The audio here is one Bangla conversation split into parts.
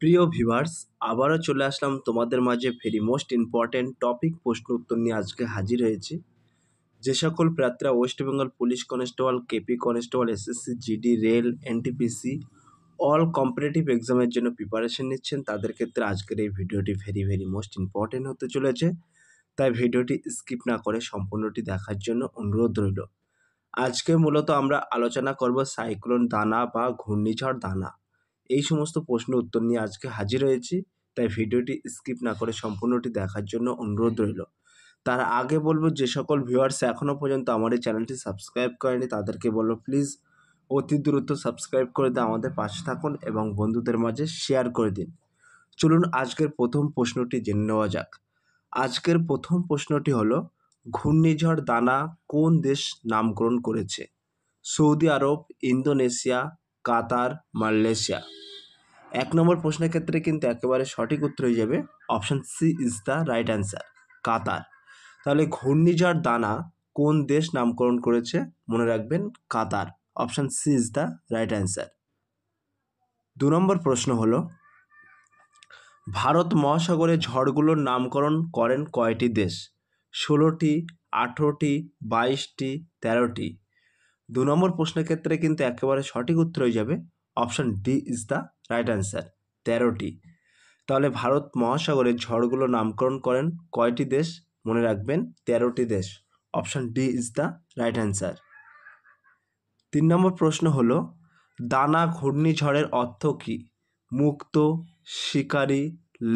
প্রিয় ভিউয়ার্স, আবারও চলে আসলাম তোমাদের মাঝে ভেরি মোস্ট ইম্পর্ট্যান্ট টপিক প্রশ্ন উত্তর নিয়ে আজকে হাজির হয়েছি। যে সকল প্রার্থীরা West Bengal police constable, KP constable, SSC, GD, rail, NTPC all competitive এক্সামের জন্য প্রিপারেশন নিচ্ছেন, তাদের ক্ষেত্রে আজকের এই ভিডিওটি ভেরি মোস্ট ইম্পর্ট্যান্ট হতে চলেছে। তাই ভিডিওটি স্কিপ না করে সম্পূর্ণটি দেখার জন্য অনুরোধ রইল। আজকে মূলত আমরা আলোচনা করব সাইক্লোন দানা বা ঘূর্ণিঝড় দানা। এই সমস্ত প্রশ্ন উত্তর নিয়ে আজকে হাজির হয়েছি, তাই ভিডিওটি স্কিপ না করে সম্পূর্ণটি দেখার জন্য অনুরোধ রইল। তার আগে বলবো, যে সকল ভিউয়ার্স এখনও পর্যন্ত আমার এই চ্যানেলটি সাবস্ক্রাইব করেনি তাদেরকে বলবো প্লিজ অতি দ্রুত সাবস্ক্রাইব করে দিয়ে আমাদের পাশে থাকুন এবং বন্ধুদের মাঝে শেয়ার করে দিন। চলুন আজকের প্রথম প্রশ্নটি জেনে নেওয়া যাক। আজকের প্রথম প্রশ্নটি হলো, ঘূর্ণিঝড় দানা কোন দেশ নামকরণ করেছে? Saudi Arab, Indonesia, Qatar, Malaysia. 1 নম্বর প্রশ্নের ক্ষেত্রে কিন্তু একেবারে সঠিক উত্তর হয়ে যাবে option C is the right answer, Qatar. তাহলে ঘূর্ণিঝড় দানা কোন দেশ নামকরণ করেছে? মনে রাখবেন Qatar. Option C is the right answer. 2 নম্বর প্রশ্ন হলো, ভারত মহাসাগরে ঝড়গুলোর নামকরণ করেন কয়টি দেশ? 16টি, 18টি, 22টি, 13টি। 2 নম্বর প্রশ্নের ক্ষেত্রে কিন্তু একেবারে সঠিক উত্তর হয়ে যাবে option D is the right answer, 13টি। তাহলে ভারত মহাসাগরের ঝড়গুলো নামকরণ করেন কয়টি দেশ? মনে রাখবেন 13টি দেশ। Option D is the right answer. 3 নম্বর প্রশ্ন হলো, দানা ঘূর্ণিঝড়ের অর্থ কী? মুক্ত, শিকারী,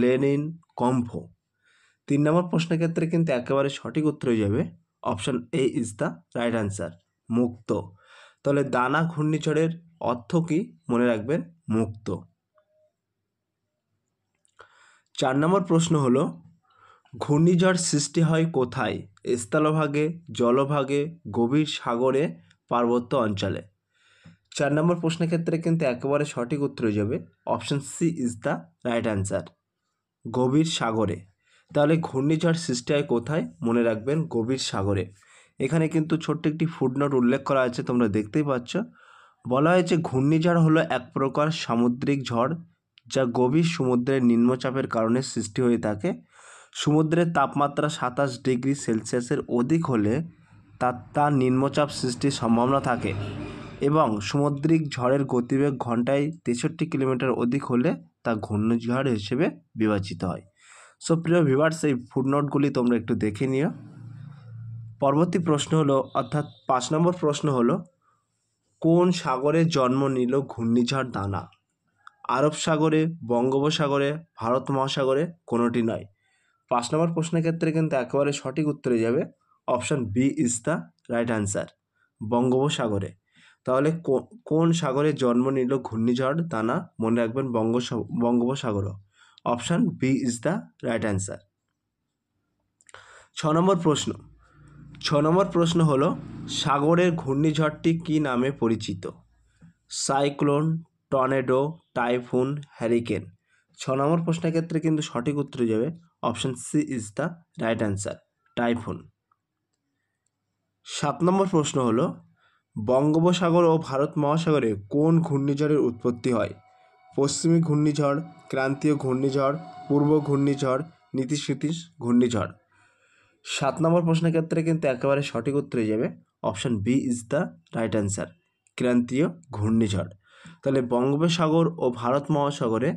লেনিন, কম্ফ। 3 নম্বর প্রশ্নের ক্ষেত্রে কিন্তু একেবারে সঠিক উত্তর হয়ে যাবে option A is the right answer, মুক্ত। তাহলে দানা ঘূর্ণিঝড়ের অর্থ কী? মনে রাখবেন মুক্ত। 4 নম্বর প্রশ্ন হলো, ঘূর্ণিঝড় সৃষ্টি হয় কোথায়? স্থলভাগে, জলভাগে, গভীর সাগরে, পার্বত্য অঞ্চলে। 4 নম্বর প্রশ্নের ক্ষেত্রে কিন্তু একেবারে সঠিক উত্তর হয়ে যাবে option C is the right answer, গভীর সাগরে। তাহলে ঘূর্ণিঝড় সৃষ্টি হয় কোথায়? মনে রাখবেন গভীর সাগরে। এখানে কিন্তু ছোট্ট একটি ফুটনোট উল্লেখ করা আছে, তোমরা দেখতেই পাচ্ছ। বলা হয়েছে ঘূর্ণিঝড় হলো এক প্রকার সামুদ্রিক ঝড় যা গভীর সমুদ্রের নিম্নচাপের কারণে সৃষ্টি হয়ে থাকে। সমুদ্রের তাপমাত্রা 27 ডিগ্রি সেলসিয়াসের অধিক হলে তার নিম্নচাপ সৃষ্টির সম্ভাবনা থাকে এবং সামুদ্রিক ঝড়ের গতিবেগ ঘন্টায় 63 কিলোমিটার অধিক হলে তা ঘূর্ণিঝড় হিসেবে বিবেচিত হয়। সো প্রিয় ভিউয়ার্স, এই ফুটনোটগুলি তোমরা একটু দেখে নিও। পরবর্তী প্রশ্ন হলো, অর্থাৎ 5 নম্বর প্রশ্ন হলো, কোন সাগরে জন্ম নিল ঘূর্ণিঝড় দানা? আরব সাগরে, বঙ্গোপসাগরে, ভারত মহাসাগরে, কোনোটি নয়। 5 নম্বর প্রশ্নের ক্ষেত্রে কিন্তু একেবারে সঠিক উত্তরে যাবে option B is the right answer, বঙ্গোপসাগরে। তাহলে কোন সাগরে জন্ম নিল ঘূর্ণিঝড় দানা? মনে রাখবেন বঙ্গোপসাগর। Option B is the right answer. 6 নম্বর প্রশ্ন হলো, সাগরের ঘূর্ণিঝড়টি কী নামে পরিচিত? Cyclone, tornado, typhoon, hurricane. 6 নম্বর প্রশ্নের ক্ষেত্রে কিন্তু সঠিক উত্তর যাবে option C is the right answer, typhoon. 7 নম্বর প্রশ্ন হলো, বঙ্গোপসাগর ও ভারত মহাসাগরে কোন ঘূর্ণিঝড়ের উৎপত্তি হয়? পশ্চিমী ঘূর্ণিঝড়, ক্রান্তীয় ঘূর্ণিঝড়, পূর্ব ঘূর্ণিঝড়, নাতিশীতোষ্ণ ঘূর্ণিঝড়। 7 নম্বর প্রশ্নের ক্ষেত্রে কিন্তু একেবারে সঠিক উত্তর হয়ে যাবে option B is the right answer, ক্রান্তীয় ঘূর্ণিঝড়। তাহলে বঙ্গোপসাগর ও ভারত মহাসাগরে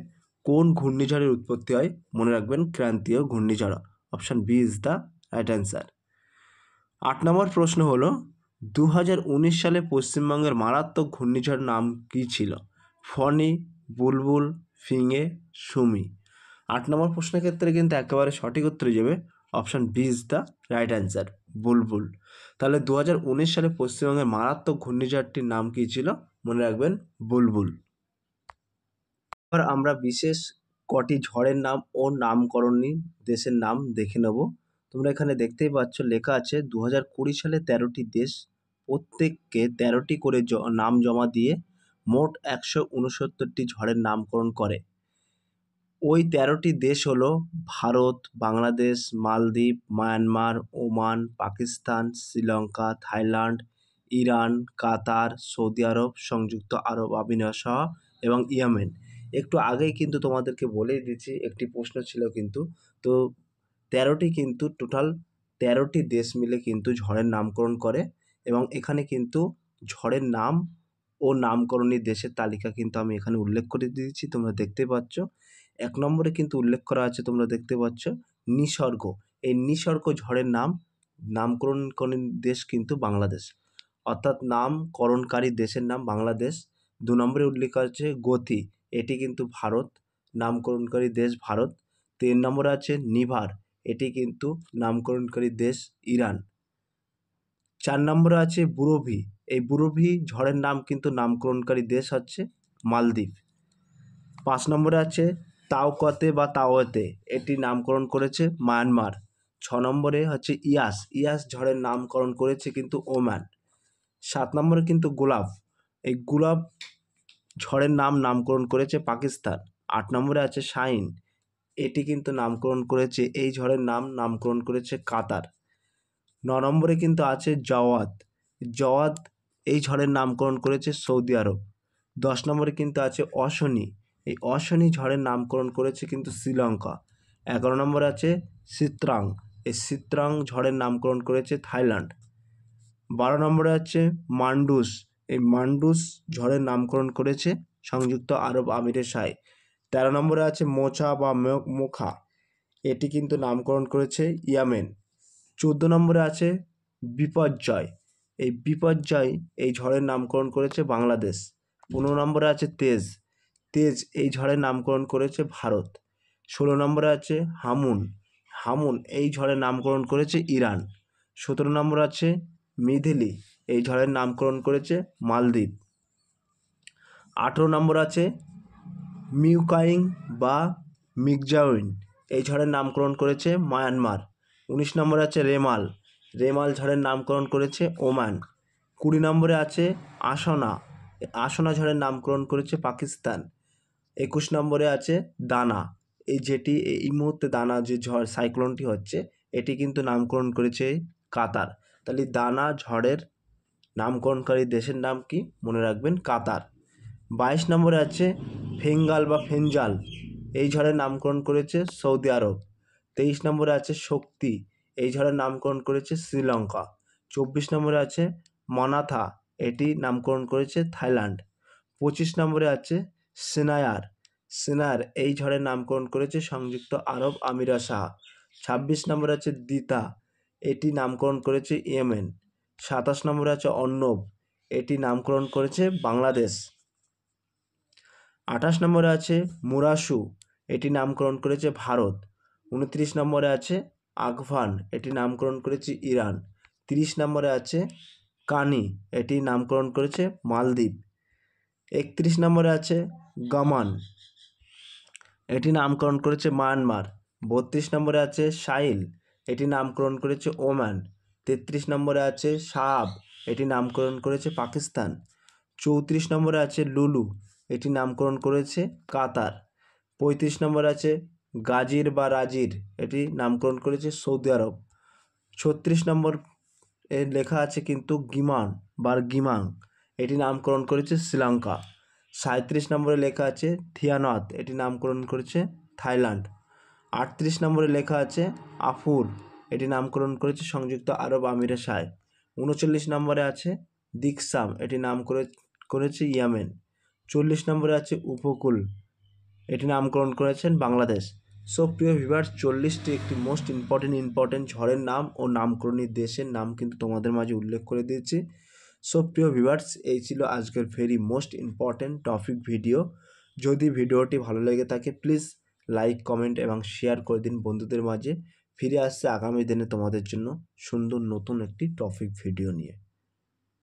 কোন ঘূর্ণিঝড়ের উৎপত্তি হয়? মনে রাখবেন ক্রান্তীয় ঘূর্ণিঝড়। Option B is the right answer. 8 নম্বর প্রশ্ন হলো, 2019 সালে পশ্চিমবঙ্গের মারাত্মক ঘূর্ণিঝড় নাম কী ছিল? ফণী, বুলবুল, ফিঙে, সুমি। 8 নম্বর প্রশ্নের ক্ষেত্রে কিন্তু একেবারে সঠিক উত্তর যাবে option B is the right answer, Bulbul. তাহলে 2019 সালে পশ্চিমবঙ্গের মারাত্মক ঘূর্ণিঝড়টির নাম কী ছিল? মনে রাখবেন বুলবুল। এবার আমরা বিশেষ কটি ঝড়ের নাম ও নামকরণী দেশের নাম দেখে নেব। তোমরা এখানে দেখতেই পাচ্ছ, লেখা আছে 2020 সালে 13টি দেশ প্রত্যেককে 13টি করে নাম জমা দিয়ে মোট 169টি ঝড়ের নামকরণ করে। ওই 13টি দেশ হলো ভারত, বাংলাদেশ, মালদ্বীপ, Myanmar, Oman, Pakistan, Sri Lanka, Thailand, Iran, Qatar, Saudi Arab, সংযুক্ত আরব আমিরাত এবং ইয়েমেন। একটু আগেই কিন্তু তোমাদেরকে বলেই দিচ্ছি, একটি প্রশ্ন ছিল কিন্তু। তো 13টি কিন্তু টোটাল 13টি দেশ মিলে কিন্তু ঝড়ের নামকরণ করে, এবং এখানে কিন্তু ঝড়ের নাম ও নামকরণী দেশের তালিকা কিন্তু আমি এখানে উল্লেখ করে দিয়েছি, তোমরা দেখতে পাচ্ছ। 1 নম্বরে কিন্তু উল্লেখ করা আছে, তোমরা দেখতে পাচ্ছ নিসর্গ। এই নিসর্গ ঝড়ের নামকরণকারী দেশ কিন্তু বাংলাদেশ, অর্থাৎ নামকরণকারী দেশের নাম বাংলাদেশ। 2 নম্বরে উল্লেখ আছে গতি, এটি কিন্তু ভারত, নামকরণকারী দেশ ভারত। 3 নম্বরে আছে নিভার, এটি কিন্তু নামকরণকারী দেশ ইরান। 4 নম্বরে আছে বুরভি, এই বুরভি ঝড়ের নাম কিন্তু নামকরণকারী দেশ হচ্ছে মালদ্বীপ। 5 নম্বরে আছে তাওকতে বা তাওয়েতে, এটি নামকরণ করেছে মায়ানমার। 6 নম্বরে হচ্ছে ইয়াস, ইয়াস ঝড়ের নামকরণ করেছে কিন্তু ওমান। 7 নম্বরে কিন্তু গোলাপ, এই গোলাপ ঝড়ের নামকরণ করেছে পাকিস্তান। 8 নম্বরে আছে শাইন, এটি কিন্তু নামকরণ করেছে, এই ঝড়ের নামকরণ করেছে কাতার। 9 নম্বরে কিন্তু আছে জওয়াদ, জওয়াদ এই ঝড়ের নামকরণ করেছে সৌদি আরব। 10 নম্বরে কিন্তু আছে অশনি, এই অশনি ঝড়ের নামকরণ করেছে কিন্তু শ্রীলঙ্কা। 11 নম্বরে আছে সিত্রাং, এই সিত্রাং ঝড়ের নামকরণ করেছে থাইল্যান্ড। 12 নম্বরে আছে মান্ডুস, এই মান্ডুস ঝড়ের নামকরণ করেছে সংযুক্ত আরব আমিরের শাহ। 13 নম্বরে আছে মোচা বা মোখা, এটি কিন্তু নামকরণ করেছে ইয়েমেন। 14 নম্বরে আছে বিপর্যয়, এই বিপর্যয় এই ঝড়ের নামকরণ করেছে বাংলাদেশ। 15 নম্বরে আছে তেজ, তেজ এই ঝড়ের নামকরণ করেছে ভারত। 16 নম্বরে আছে হামুন, হামুন এই ঝড়ের নামকরণ করেছে ইরান। 17 নম্বরে আছে মিধেলি, এই ঝড়ের নামকরণ করেছে মালদ্বীপ। 18 নম্বর আছে মিউকাইং বা মিগজাউইন, এই ঝড়ের নামকরণ করেছে মায়ানমার। 19 নম্বরে আছে রেমাল, রেমাল ঝড়ের নামকরণ করেছে ওমান। 20 নম্বরে আছে আসনা, আসনা ঝড়ের নামকরণ করেছে পাকিস্তান। 21 নম্বরে আছে দানা, এই যেটি এই মুহূর্তে দানা যে ঝড় সাইক্লোনটি হচ্ছে, এটি কিন্তু নামকরণ করেছে কাতার। তাহলে দানা ঝড়ের নামকরণকারী দেশের নাম কি, মনে রাখবেন কাতার। 22 নম্বরে আছে ফেঙ্গাল বা ফেঞ্জাল, এই ঝড়ের নামকরণ করেছে সৌদি আরব। 23 নম্বরে আছে শক্তি, এই ঝড়ের নামকরণ করেছে শ্রীলঙ্কা। 24 নম্বরে আছে মনাথা, এটি নামকরণ করেছে থাইল্যান্ড। 25 নম্বরে আছে সিনায়ার, সিনায়ার এই ঝড়ের নামকরণ করেছে সংযুক্ত আরব আমিরা শাহ। 26 নম্বরে আছে দিতা, এটি নামকরণ করেছে ইয়েমেন। 27 নম্বরে আছে অর্ণব, এটি নামকরণ করেছে বাংলাদেশ। 28 নম্বরে আছে মুরাসু, এটি নামকরণ করেছে ভারত। 29 নম্বরে আছে আগভান, এটি নামকরণ করেছে ইরান। 30 নম্বরে আছে কানি, এটি নামকরণ করেছে মালদ্বীপ। 31 নম্বরে আছে গামান, এটি নামকরণ করেছে মায়ানমার। 32 নম্বরে আছে সাইল, এটি নামকরণ করেছে ওমান। 33 নম্বরে আছে সাহাব, এটি নামকরণ করেছে পাকিস্তান। 34 নম্বরে আছে লুলু, এটি নামকরণ করেছে কাতার। 35 নম্বরে আছে গাজির বা রাজির, এটি নামকরণ করেছে সৌদি আরব। 36 নম্বর এর লেখা আছে কিন্তু গিমান বা গিমাং, এটি নামকরণ করেছে শ্রীলঙ্কা। 37 নম্বরে লেখা আছে থিয়ানাথ, এটি নামকরণ করেছে থাইল্যান্ড। 38 নম্বরে লেখা আছে আফুর, এটি নামকরণ করেছে সংযুক্ত আরব আমিরের শাহ। 39 নম্বরে আছে দিকসাম, এটি করেছে ইয়েমেন। 40 নম্বরে আছে উপকূল, এটি নামকরণ করেছেন বাংলাদেশ। সো প্রিয় ভিউয়ার্স, 40টি একটি মোস্ট ইম্পর্টেন্ট ঝড়ের নাম ও নামকরণী দেশের নাম কিন্তু তোমাদের মাঝে উল্লেখ করে দিয়েছি। সো প্রিয় ভিউয়ার্স, এই ছিল আজকের very most important topic video. যদি ভিডিওটি ভালো লেগে থাকে প্লিজ লাইক, কমেন্ট এবং শেয়ার করে দিন বন্ধুদের মাঝে। ফিরে আসছে আগামী দিনে তোমাদের জন্য সুন্দর নতুন একটি টপিক ভিডিও নিয়ে।